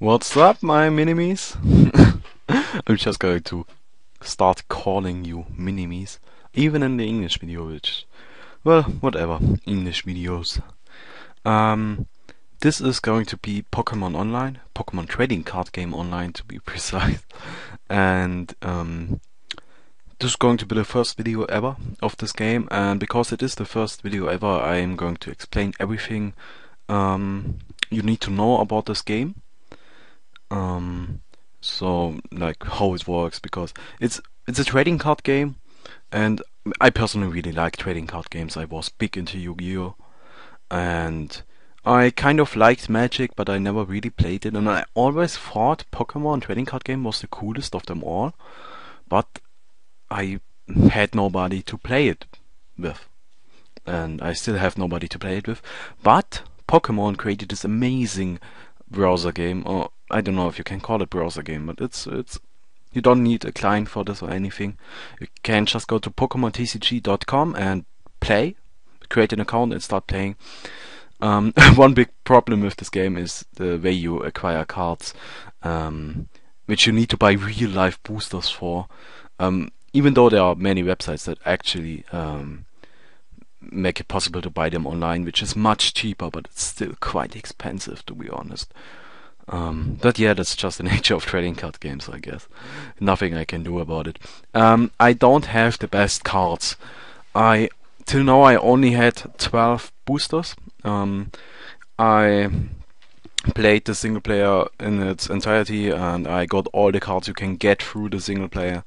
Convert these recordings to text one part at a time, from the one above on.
What's up, my minimes? I'm just going to start calling you minimes, even in the English video, which, well, whatever, English videos. Um, this is going to be Pokemon Online, Pokemon trading card game online to be precise, and this is going to be the first video ever of this game, and because it is the first video ever, I am going to explain everything you need to know about this game. So like how it works, because it's a trading card game, and I personally really like trading card games. I was big into Yu-Gi-Oh, and I kind of liked Magic, but I never really played it, and I always thought Pokemon trading card game was the coolest of them all, but I had nobody to play it with, and I still have nobody to play it with. But Pokemon created this amazing browser game, or I don't know if you can call it browser game, but it's you don't need a client for this or anything. You can just go to PokemonTCG.com and play, create an account and start playing. One big problem with this game is the way you acquire cards, which you need to buy real life boosters for. Even though there are many websites that actually make it possible to buy them online, which is much cheaper, but it's still quite expensive, to be honest. But yeah, that's just the nature of trading card games, I guess. Nothing I can do about it. I don't have the best cards. Till now I only had 12 boosters. I played the single player in its entirety, and I got all the cards you can get through the single player.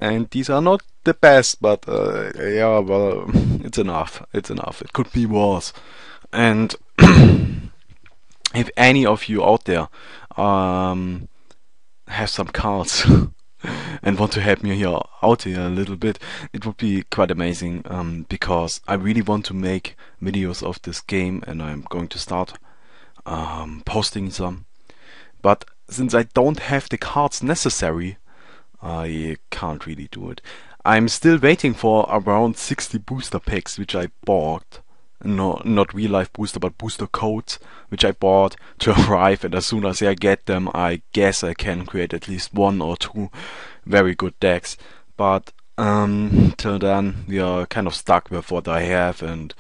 And these are not the best, but yeah, well, it's enough. It's enough. It could be worse. And if any of you out there have some cards and want to help me here out here a little bit, it would be quite amazing, because I really want to make videos of this game, and I'm going to start posting some. But since I don't have the cards necessary, I can't really do it. I'm still waiting for around 60 booster packs, which I bought. No, not real life booster, but booster codes, which I bought to arrive. And as soon as I get them, I guess I can create at least one or two very good decks. But till then, we are kind of stuck with what I have and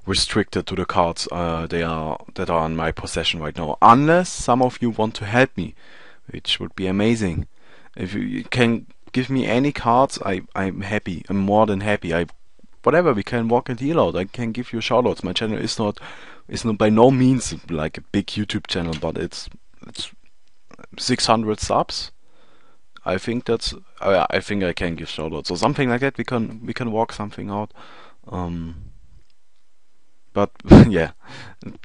restricted to the cards that are in my possession right now. Unless some of you want to help me, which would be amazing. If you can give me any cards, I'm happy. I'm more than happy. Whatever, we can walk a deal out. I can give you shoutouts. My channel is not by no means like a big YouTube channel, but it's 600 subs. I think I think I can give shoutouts or something like that. We can walk something out. But yeah,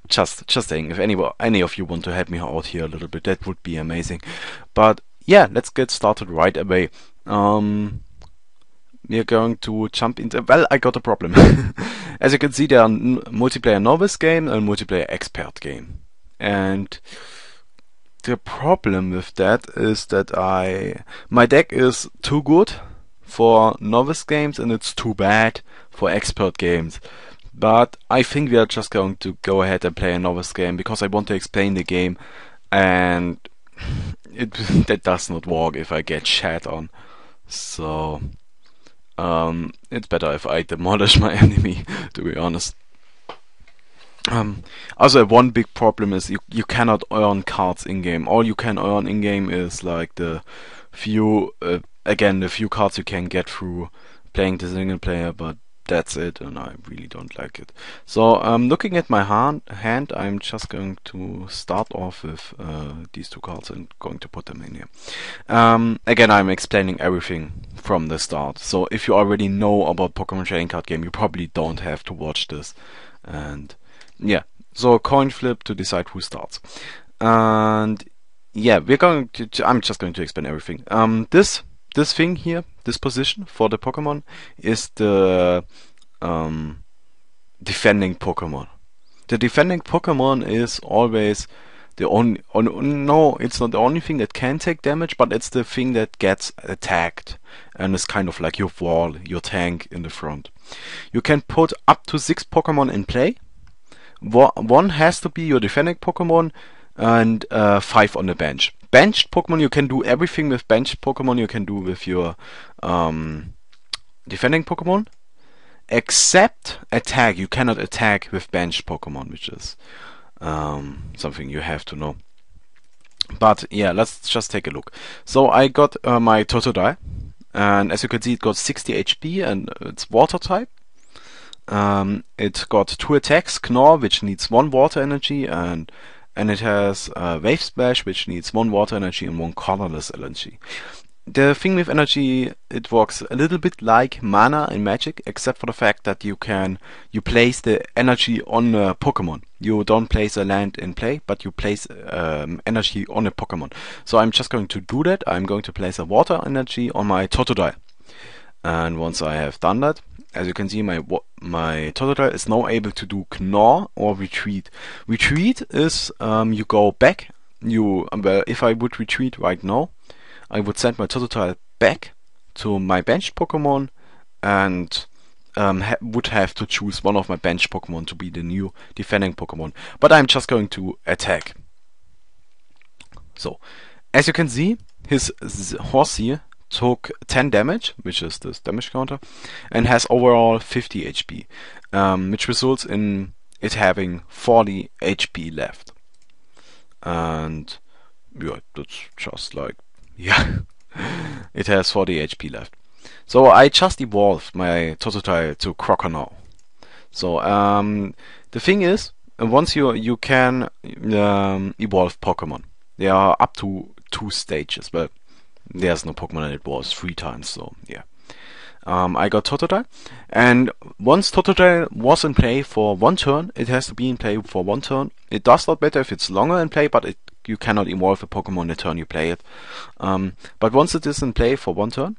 just saying. If any of you want to help me out here a little bit, that would be amazing. But yeah, let's get started right away. We're going to jump into... Well, I got a problem. As you can see, there are multiplayer novice game and multiplayer expert game. And the problem with that is that my deck is too good for novice games and it's too bad for expert games. But I think we are just going to go ahead and play a novice game because I want to explain the game, and that does not work if I get shat on. So it's better if I demolish my enemy, to be honest. Also, one big problem is you cannot earn cards in game. All you can earn in game is like the few cards you can get through playing the single player, but that's it, and I really don't like it. So looking at my hand, I'm just going to start off with these two cards and going to put them in here. Again, I'm explaining everything from the start, so if you already know about Pokemon trading card game, you probably don't have to watch this. And yeah, so coin flip to decide who starts. And yeah, I'm just going to explain everything. This thing here, this position for the Pokemon is the defending Pokemon. The defending Pokemon is always the only... no, it's not the only thing that can take damage, but it's the thing that gets attacked. And it's kind of like your wall, your tank in the front. You can put up to 6 Pokemon in play. One has to be your defending Pokemon. and 5 on the bench. Benched Pokemon, you can do everything with benched Pokemon you can do with your defending Pokemon, except attack. You cannot attack with benched Pokemon, which is something you have to know. But yeah, let's just take a look. So I got my Totodile, and as you can see, it got 60 HP and it's water type. It got 2 attacks, Knorr, which needs 1 water energy, and it has Wave Splash, which needs 1 water energy and 1 colorless energy. The thing with energy, it works a little bit like mana in Magic, except for the fact that you place the energy on a Pokemon. You don't place a land in play, but you place energy on a Pokemon. So I'm just going to do that. I'm going to place a water energy on my Totodile. And once I have done that, as you can see, my Totodile is now able to do Gnaw or Retreat. Retreat is you go back. Well, if I would retreat right now, I would send my Totodile back to my benched Pokemon and would have to choose one of my benched Pokemon to be the new defending Pokemon. But I'm just going to attack. So, as you can see, his Horsey took 10 damage, which is this damage counter, and has overall 50 HP, which results in it having 40 HP left. And yeah, that's just like, yeah, it has 40 HP left. So I just evolved my Totodile to Crocodile. So the thing is, once you can evolve Pokemon, there are up to 2 stages. Well, there's no Pokemon that evolves 3 times, so yeah. I got Totodile, and once Totodile was in play for 1 turn, it has to be in play for 1 turn. It does not matter if it's longer in play, but you cannot evolve a Pokemon the turn you play it. But once it is in play for 1 turn,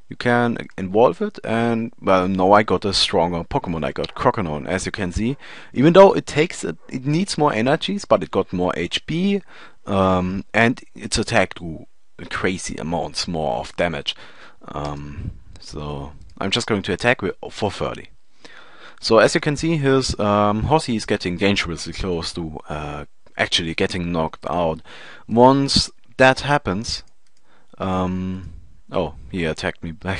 you can evolve it, and well, now I got a stronger Pokemon. I got Crocodile, as you can see. Even though it needs more energies, but it got more HP, and its attack do crazy amounts more of damage. So I'm just going to attack for 30. So as you can see, his Horsey is getting dangerously close to actually getting knocked out. Once that happens, oh, he attacked me back.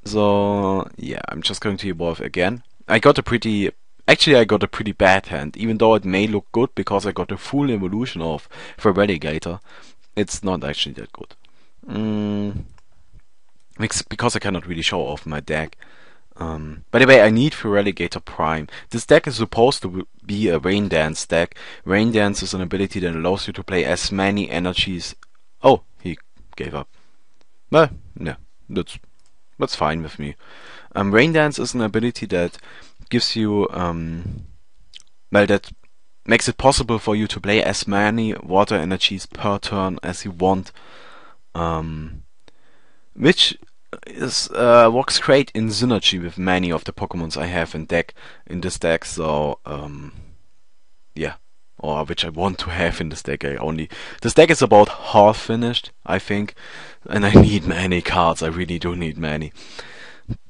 So yeah, I'm just going to evolve again. I got a pretty bad hand, even though it may look good because I got a full evolution of Feraligatr. It's not actually that good. Because I cannot really show off my deck. By the way, I need Feraligatr Prime. This deck is supposed to be a Rain Dance deck. Rain Dance is an ability that allows you to play as many energies. Oh, he gave up. Well, yeah, that's fine with me. Rain Dance is an ability that gives you, well, that makes it possible for you to play as many water energies per turn as you want, which works great in synergy with many of the Pokemons I have in this deck. So yeah, or which I want to have in this deck. This deck is about half finished, I think, and I need many cards. I really do need many,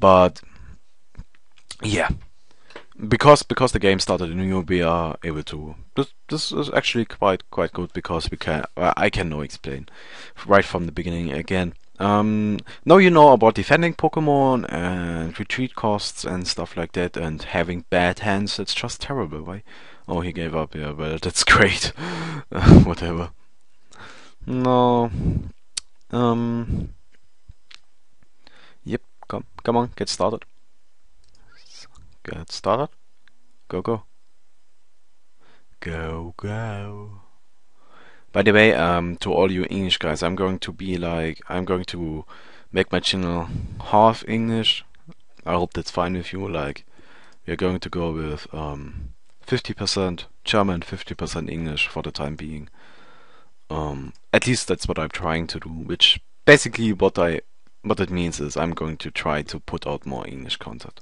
but yeah. Because the game started anew, we are able to. This is actually quite good because I can now explain right from the beginning again. Now you know about defending Pokemon and retreat costs and stuff like that, and having bad hands. It's just terrible, right? Oh, he gave up. Yeah, well, that's great. Whatever. No. Yep. Come on, get started. Get started. Go. Go. By the way, to all you English guys, I'm going to make my channel half English. I hope that's fine with you. Like, we're going to go with 50% German, 50% English for the time being. At least that's what I'm trying to do. Which basically what it means is I'm going to try to put out more English content.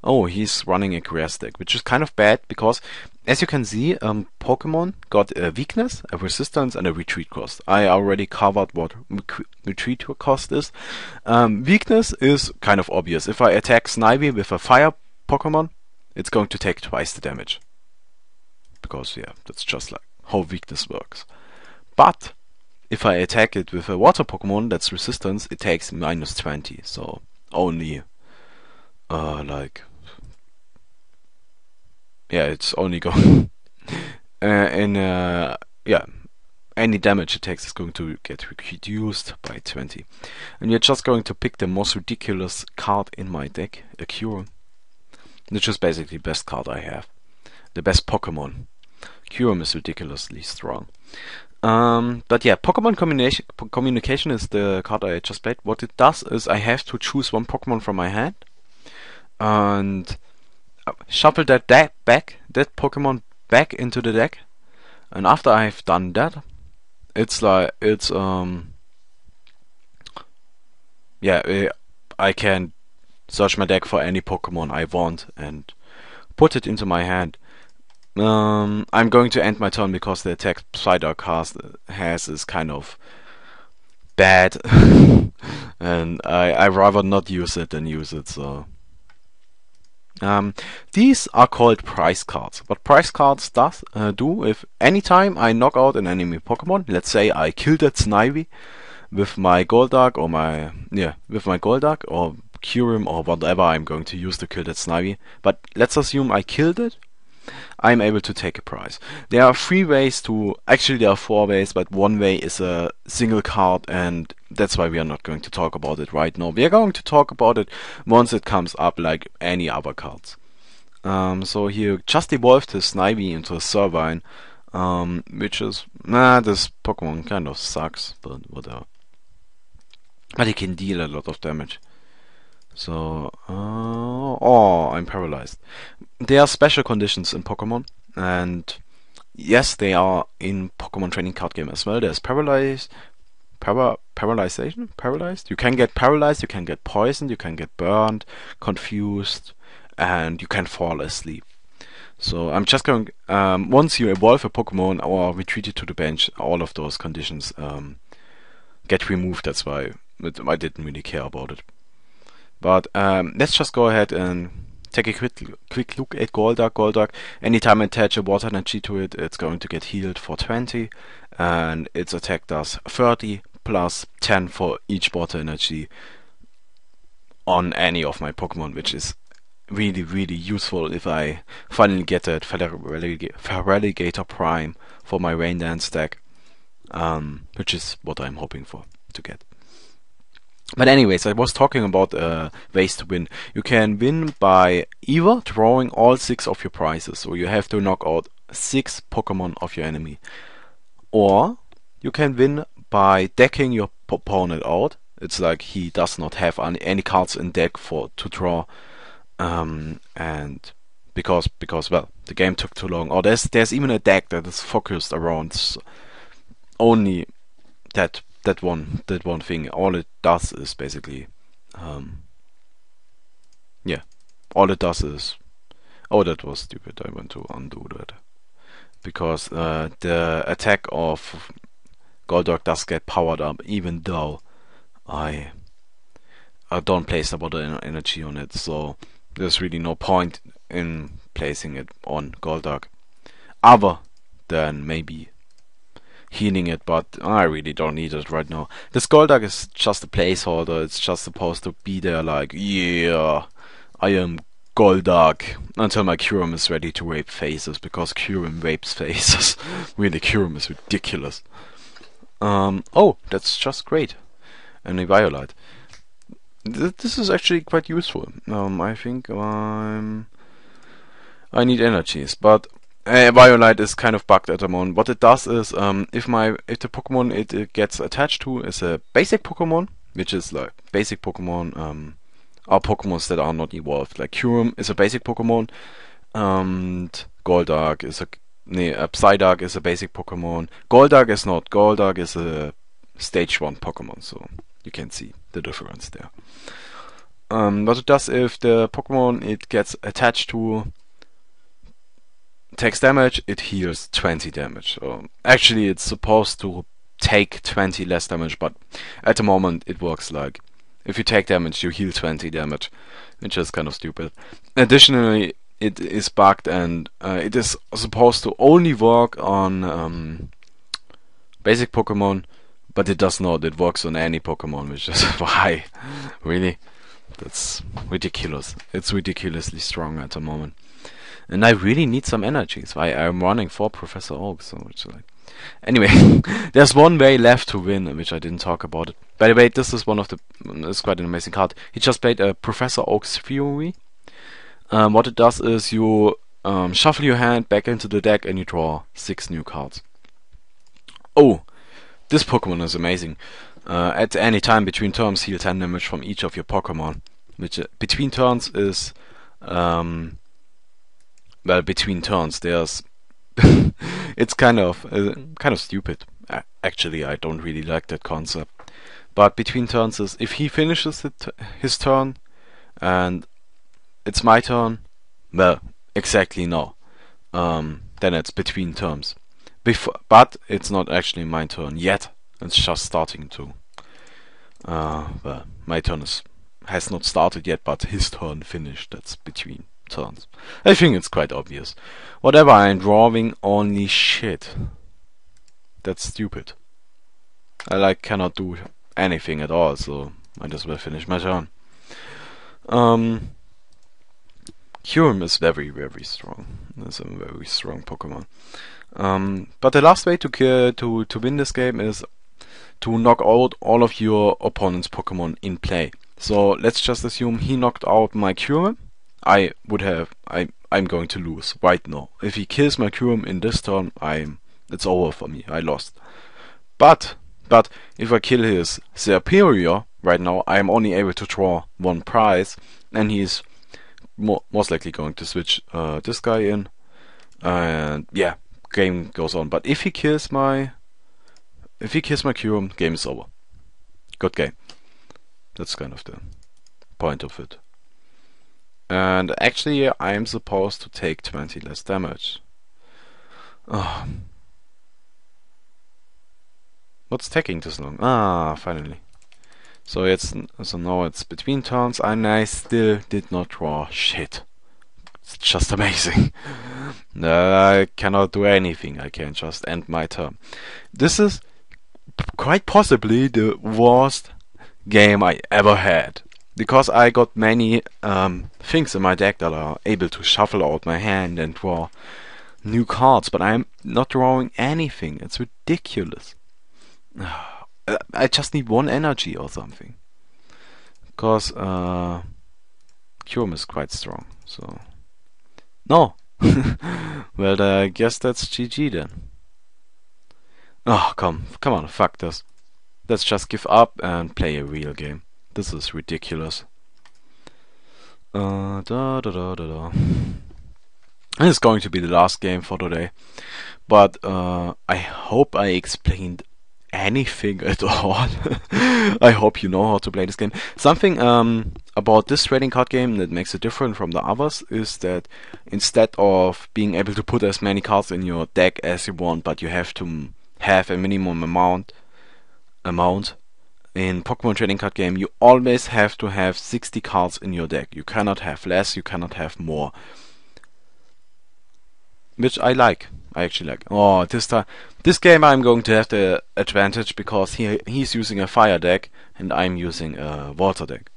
Oh, he's running a grass deck, which is kind of bad because, as you can see, Pokemon got a weakness, a resistance, and a retreat cost. I already covered what retreat cost is. Weakness is kind of obvious. If I attack Snivy with a fire Pokemon, it's going to take twice the damage. Because, yeah, that's just like how weak this works. But if I attack it with a water Pokemon that's resistance, it takes minus 20. So only like yeah, it's only going in yeah, any damage it takes is going to get reduced by 20. And we're just going to pick the most ridiculous card in my deck, a Kyurem, which is basically the best card I have. The best Pokemon. Kyurem is ridiculously strong. But yeah, Pokemon Communication is the card I just played. What it does is I have to choose one Pokemon from my hand and shuffle that Pokemon back into the deck. And after I've done that, I can search my deck for any Pokemon I want and put it into my hand. I'm going to end my turn because the attack Psyduck cast has is kind of bad, and I rather not use it than use it. So these are called prize cards. What prize cards do if anytime I knock out an enemy Pokemon, let's say I killed that Snivy with my Golduck or Kyurem or whatever I'm going to use to kill that Snivy. But let's assume I killed it. I'm able to take a prize. There are 3 ways to, actually there are 4 ways, but one way is a single card, and that's why we are not going to talk about it right now. We are going to talk about it once it comes up like any other cards. So here, just evolved his Snivy into a Servine, which is, this Pokemon kind of sucks, but whatever. But he can deal a lot of damage. So, oh, I'm paralyzed. There are special conditions in Pokemon, and yes, they are in Pokemon trading card game as well. There's paralyzed. You can get paralyzed, you can get poisoned, you can get burned, confused, and you can fall asleep. So I'm just going. Once you evolve a Pokemon or retreat it to the bench, all of those conditions get removed. That's why I didn't really care about it. But let's just go ahead and take a quick look at Golduck. Golduck, anytime I attach a water energy to it, it's going to get healed for 20, and its attack does 30 plus 10 for each water energy on any of my Pokemon, which is really, really useful if I finally get that Feraligatr Prime for my Rain Dance deck, which is what I'm hoping for to get. But anyways, I was talking about ways to win. You can win by either drawing all 6 of your prizes, so you have to knock out 6 Pokemon of your enemy. Or you can win by decking your opponent out. It's like he does not have any cards in deck to draw, and because well, the game took too long. Or there's even a deck that is focused around only that one thing. All it does is basically all it does is, oh, that was stupid, I want to undo that, because the attack of Golduck does get powered up even though I don't place a water energy on it, so there's really no point in placing it on Golduck other than maybe healing it, but I really don't need it right now. This Golduck is just a placeholder. It's just supposed to be there like, yeah, I am Golduck, until my Kyurem is ready to rape faces, because Kyurem rapes faces. Really, Kyurem is ridiculous. Oh, that's just great. And a Violet. This is actually quite useful. I think I need energies, but Violet is kind of bugged at the moment. What it does is, if the Pokemon it gets attached to is a basic Pokemon, which is like basic Pokemon, are Pokemons that are not evolved. Like Kyurem is a basic Pokemon, and Golduck is Psyduck is a basic Pokemon. Golduck is not. Golduck is a stage 1 Pokemon, so you can see the difference there. What it does, if the Pokemon it gets attached to takes damage, it heals 20 damage. So actually it's supposed to take 20 less damage, but at the moment it works like if you take damage you heal 20 damage, which is kind of stupid. Additionally, it is bugged, and it is supposed to only work on basic Pokemon, but it does not. It works on any Pokemon, which is why, really, that's ridiculous. It's ridiculously strong at the moment, and I really need some energy. So I'm running for Professor Oak. So it's like, anyway, there's one way left to win, which I didn't talk about it. By the way, this is it's quite an amazing card. He just played a Professor Oak's Fury. What it does is you shuffle your hand back into the deck and you draw 6 new cards. Oh, this Pokemon is amazing. At any time between turns, heal 10 damage from each of your Pokemon. Which between turns is well, between turns there's it's kind of stupid. Actually, I don't really like that concept. But between turns is if he finishes his turn and it's my turn, well, exactly no. Then it's between turns. But it's not actually my turn yet. It's just starting to. Well, my turn has not started yet, but his turn finished. That's between turns. I think it's quite obvious. Whatever I'm drawing, only shit. That's stupid. I cannot do anything at all, so I just will finish my turn. Kyurem is very, very strong. It's a very strong Pokemon. But the last way to win this game is to knock out all of your opponent's Pokemon in play. So let's just assume he knocked out my Kyurem. I'm going to lose right now. If he kills my Kyurem in this turn, it's over for me. I lost. But if I kill his superior right now, I'm only able to draw 1 prize, and he's most likely going to switch this guy in, and yeah, game goes on. But if he kills my Kyurem, game is over. Good game. That's kind of the point of it. And actually, I'm supposed to take 20 less damage. Oh. What's taking this long? Ah, finally. So now it's between turns, and I still did not draw shit. It's just amazing. I cannot do anything. I can just end my turn. This is quite possibly the worst game I ever had, because I got many things in my deck that are able to shuffle out my hand and draw new cards, but I'm not drawing anything. It's ridiculous. I just need 1 energy or something, because Kyurem is quite strong. So no. Well, I guess that's GG then. Oh, come on, fuck this. Let's just give up and play a real game. This is ridiculous. This is going to be the last game for today, but I hope I explained anything at all. I hope you know how to play this game. Something about this trading card game that makes it different from the others is that instead of being able to put as many cards in your deck as you want, but you have to have a minimum amount in Pokemon trading card game, you always have to have 60 cards in your deck. You cannot have less, you cannot have more, which I like. I actually like. Oh, this game I'm going to have the advantage because he's using a fire deck and I'm using a water deck,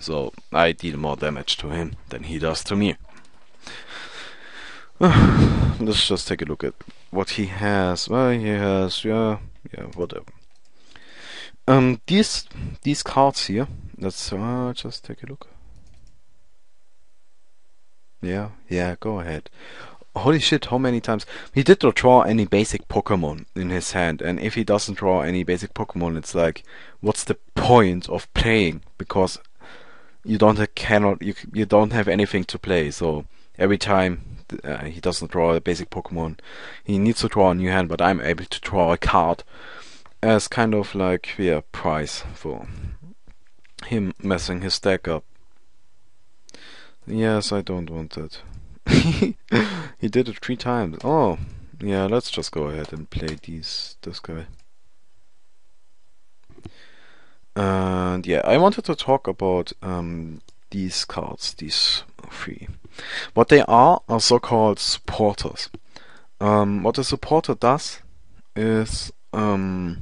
so I deal more damage to him than he does to me. Let's just take a look at what he has. Well, he has whatever. These cards here. Let's just take a look. Yeah, go ahead. Holy shit, how many times? He did not draw any basic Pokemon in his hand, and if he doesn't draw any basic Pokemon, it's like, what's the point of playing? Because you don't have anything to play, so every time he doesn't draw a basic Pokemon, he needs to draw a new hand, but I'm able to draw a card as kind of like, yeah, prize for him messing his deck up. Yes, I don't want that. He did it 3 times. Oh, yeah, let's just go ahead and play this guy. And yeah, I wanted to talk about these cards, these three. What they are so-called supporters. What a supporter does is, well,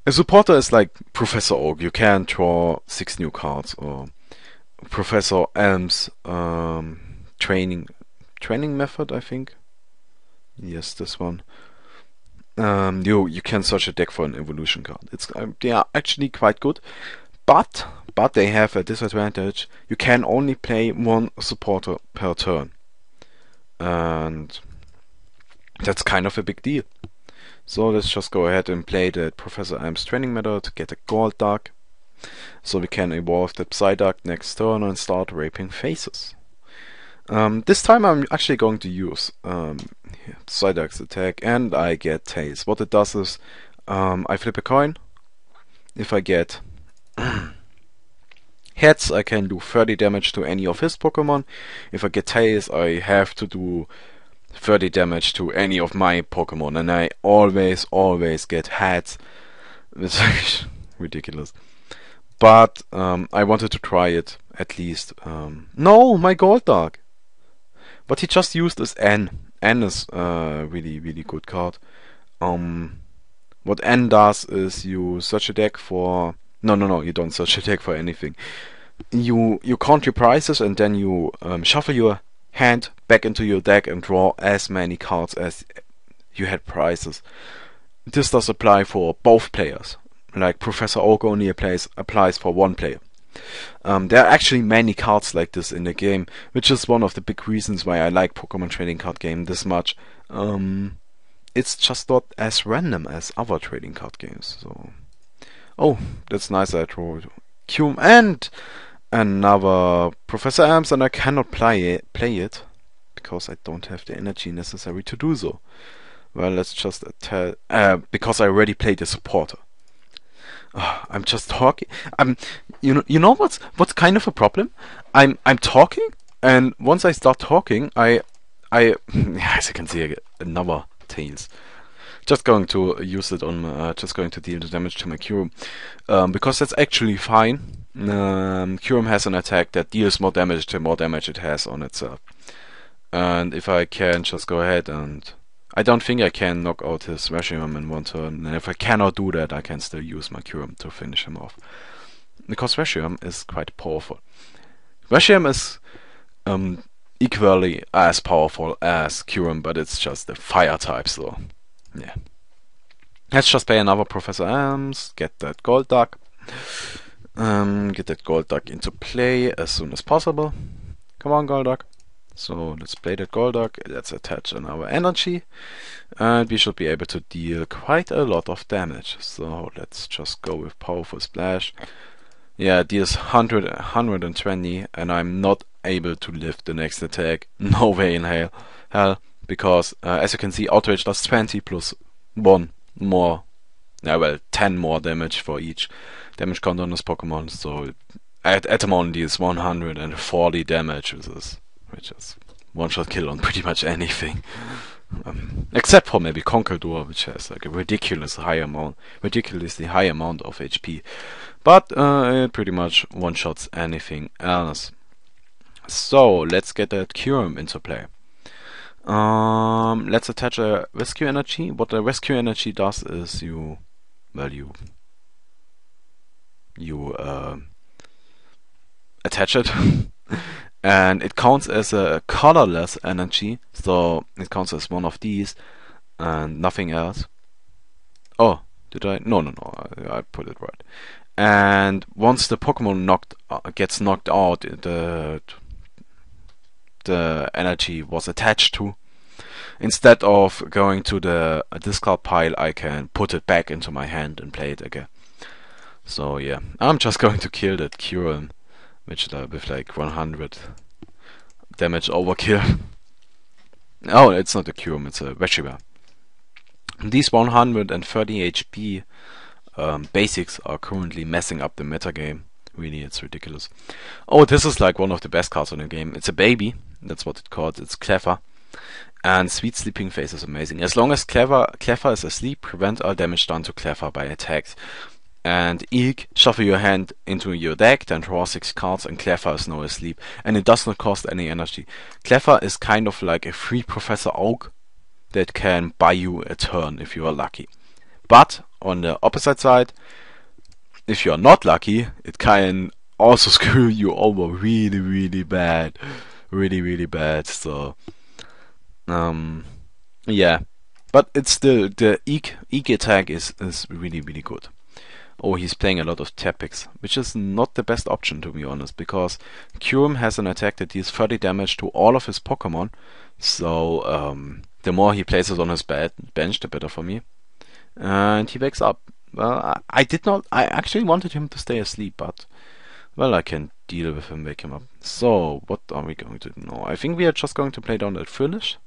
a supporter is like Professor Oak. You can draw 6 new cards, or Professor Elm's training method, I think. Yes, this one. You can search a deck for an evolution card. It's they are actually quite good, but they have a disadvantage. You can only play one supporter per turn, and that's kind of a big deal. So let's just go ahead and play the Professor Elm's training method, get a gold duck, so we can evolve the Psyduck next turn and start raping faces. This time I'm actually going to use Psyduck's attack, and I get Tails. What it does is, I flip a coin. If I get heads, I can do 30 damage to any of his Pokemon. If I get tails, I have to do 30 damage to any of my Pokemon, and I always get heads. It's actually ridiculous. But I wanted to try it at least. No, my Golduck! What he just used is N. N is a really good card. What N does is you search a deck for... No, you don't search a deck for anything. You count your prices, and then you shuffle your hand back into your deck and draw as many cards as you had prices. This does apply for both players. Like Professor Oak only applies for one player. There are actually many cards like this in the game, which is one of the big reasons why I like Pokemon trading card game this much. It's just not as random as other trading card games. So, oh, that's nice. I drew Cume and another Professor Elms, and I cannot play it because I don't have the energy necessary to do so. Well, let's just because I already played a supporter. I'm just talking. You know what's kind of a problem? I'm talking, and once I start talking, I as you can see, I get another Tails. Just going to use it on. Just going to deal the damage to my Kyurem, because that's actually fine. Kyurem has an attack that deals more damage the more damage it has on itself, and if I can just go ahead and. I don't think I can knock out his Reshiram in one turn, and if I cannot do that, I can still use my Kyurem to finish him off. Because Reshiram is quite powerful. Reshiram is equally as powerful as Kyurem, but it's just the fire type, so yeah. Let's just play another Professor Elms, get that Golduck. Get that Golduck into play as soon as possible. Come on, Golduck. So let's play that Golduck, let's attach another energy, and we should be able to deal quite a lot of damage. So let's just go with Powerful Splash. Yeah, it deals 120, and I'm not able to lift the next attack. No way in hell, because as you can see, Outrage does 20 plus 1 more, 10 more damage for each damage count on this Pokemon. So at the moment, it deals 140 damage, which is one-shot kill on pretty much anything, except for maybe Conkeldurr, which has like a ridiculously high amount of HP, but it pretty much one-shots anything else. So let's get that Kyurem into play. Let's attach a Rescue Energy. What the Rescue Energy does is you attach it. And it counts as a colorless energy, so it counts as one of these and nothing else. Oh, did I? No, I put it right. And once the Pokemon gets knocked out, the energy was attached to. Instead of going to the discard pile, I can put it back into my hand and play it again. So yeah, I'm just going to kill that Kyurem, which with like 100 damage overkill. Oh, it's not a Kyurem, it's a Reshiram. These 130 HP basics are currently messing up the metagame. Really, it's ridiculous. Oh, this is like one of the best cards in the game. It's a baby, that's what it's called. It's Clever. And Sweet Sleeping Face is amazing. As long as Clever is asleep, prevent all damage done to Clever by attacks. And Eek, shuffle your hand into your deck, then draw 6 cards, and Clever is now asleep. And it does not cost any energy. Clever is kind of like a free Professor Oak that can buy you a turn if you are lucky. But on the opposite side, if you are not lucky, it can also screw you over really, really bad. Really, really bad. So, yeah. But it's still, the Eek attack is really, really good. Oh, he's playing a lot of Tepix, which is not the best option to be honest, because Kyurem has an attack that deals 30 damage to all of his Pokemon. So the more he places on his bench, the better for me. And he wakes up. Well, I did not. I actually wanted him to stay asleep, but well, I can deal with him, wake him up. So what are we going to do now? I think we are just going to play down that Frillish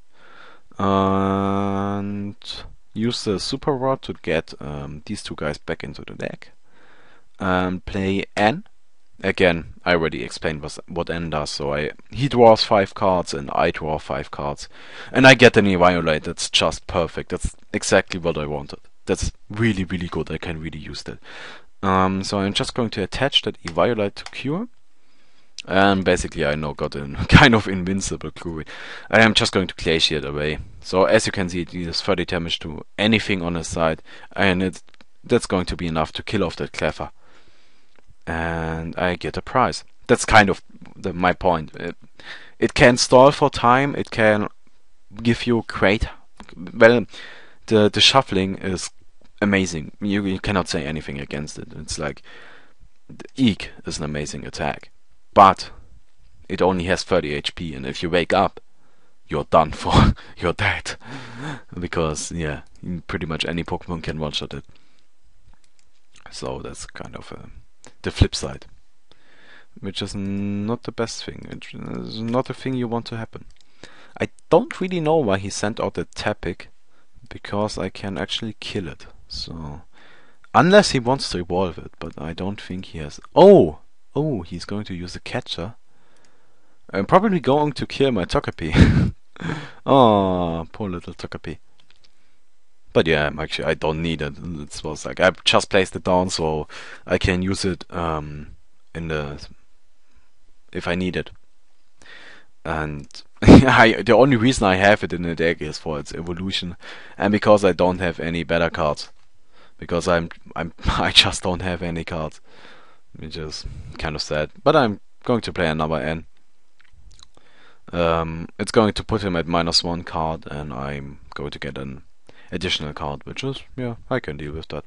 and use the Super Rod to get these two guys back into the deck. And play N. Again, I already explained what N does. So he draws 5 cards and I draw 5 cards. And I get an Eviolate. That's just perfect. That's exactly what I wanted. That's really, really good. I can really use that. So I'm just going to attach that Eviolate to Cure. And basically I now got a kind of invincible Cure. I am just going to Glaciate away. So as you can see, it deals 30 damage to anything on his side. And that's going to be enough to kill off that Clever. And I get a prize. That's kind of my point. It can stall for time. It can give you great. Well, the shuffling is amazing. You cannot say anything against it. It's like the Eek is an amazing attack, but it only has 30 HP, and if you wake up, you're done for. You're dead because yeah, pretty much any Pokemon can one-shot it. So that's kind of the flip side, which is not the best thing. It's not a thing you want to happen. I don't really know why he sent out the Tepic, because I can actually kill it. So unless he wants to evolve it, but I don't think he has. Oh, he's going to use the catcher. I'm probably going to kill my Togepi. Oh, poor little Togepi. But yeah, actually I don't need it. It was like I just placed it down so I can use it in the if I need it. And the only reason I have it in the deck is for its evolution, and because I don't have any better cards. Because I just don't have any cards, which is kind of sad. But I'm going to play another N. It's going to put him at -1 card, and I'm going to get an additional card, which is, yeah, I can deal with that.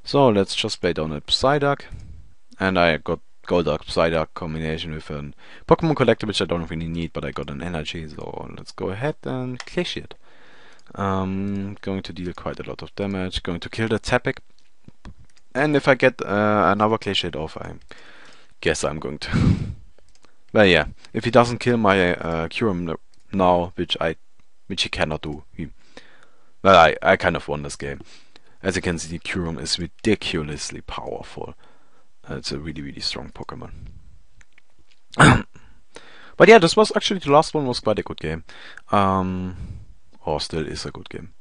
So let's just play down a Psyduck, and I got Golduck Psyduck combination with a Pokemon Collector, which I don't really need, but I got an energy, so let's go ahead and Glaciate. Going to deal quite a lot of damage, going to kill the Tepic, and if I get another Glaciate off, I guess I'm going to. Well, yeah, if he doesn't kill my Kyurem now, which he cannot do, well, I kind of won this game. As you can see, Kyurem is ridiculously powerful. It's a really, really strong Pokemon. But yeah, this was actually, the last one was quite a good game. Or still is a good game.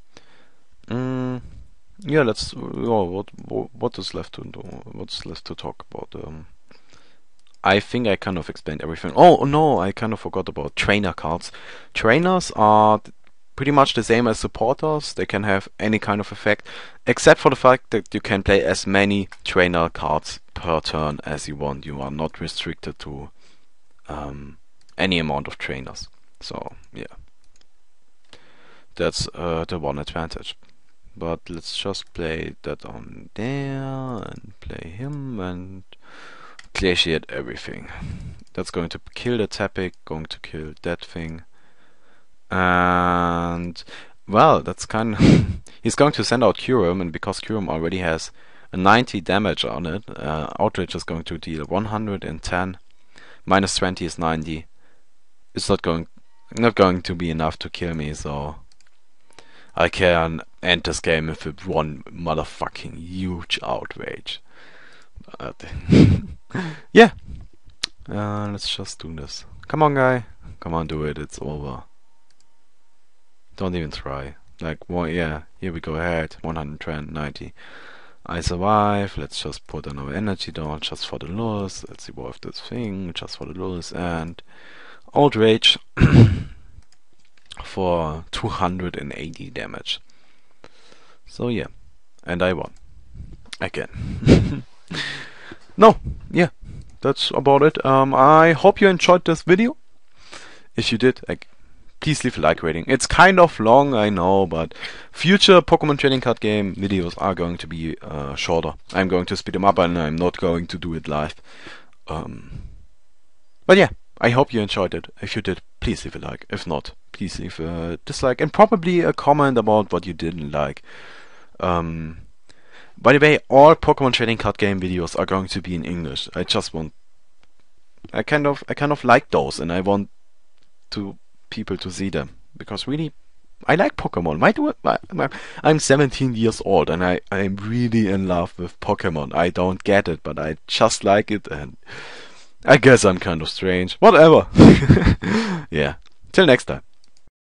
Yeah, let's. Oh, what is left to do? What's left to talk about? I think I kind of explained everything. Oh no, I kind of forgot about trainer cards. Trainers are pretty much the same as supporters. They can have any kind of effect, except for the fact that you can play as many trainer cards per turn as you want. You are not restricted to any amount of trainers. So yeah, that's the one advantage. But let's just play that on there and play him and Glaciate everything. That's going to kill the Tepic, going to kill that thing. And well, that's kind of he's going to send out Kyurem, and because Kyurem already has a 90 damage on it, Outrage is going to deal 110. -20 is 90. It's not going to be enough to kill me, so I can end this game with one motherfucking huge outrage. But yeah, let's just do this. Come on, guy. Come on, do it. It's over. Don't even try. Like, well, yeah, here we go ahead. 190. I survive. Let's just put another energy down just for the lulz. Let's evolve this thing just for the lulz. And outrage for 280 damage. So yeah, and I won again. No, yeah, that's about it. I hope you enjoyed this video. If you did, please leave a like rating. It's kind of long, I know, but future Pokemon trading card game videos are going to be shorter. I'm going to speed them up, and I'm not going to do it live. But yeah, I hope you enjoyed it. If you did, please leave a like. If not, please leave a dislike and probably a comment about what you didn't like. By the way, all Pokemon trading card game videos are going to be in English. I kind of like those, and I want people to see them, because really I like Pokemon. I'm 17 years old and I'm really in love with Pokemon. I don't get it, but I just like it, and I guess I'm kind of strange. Whatever. Yeah. Till next time.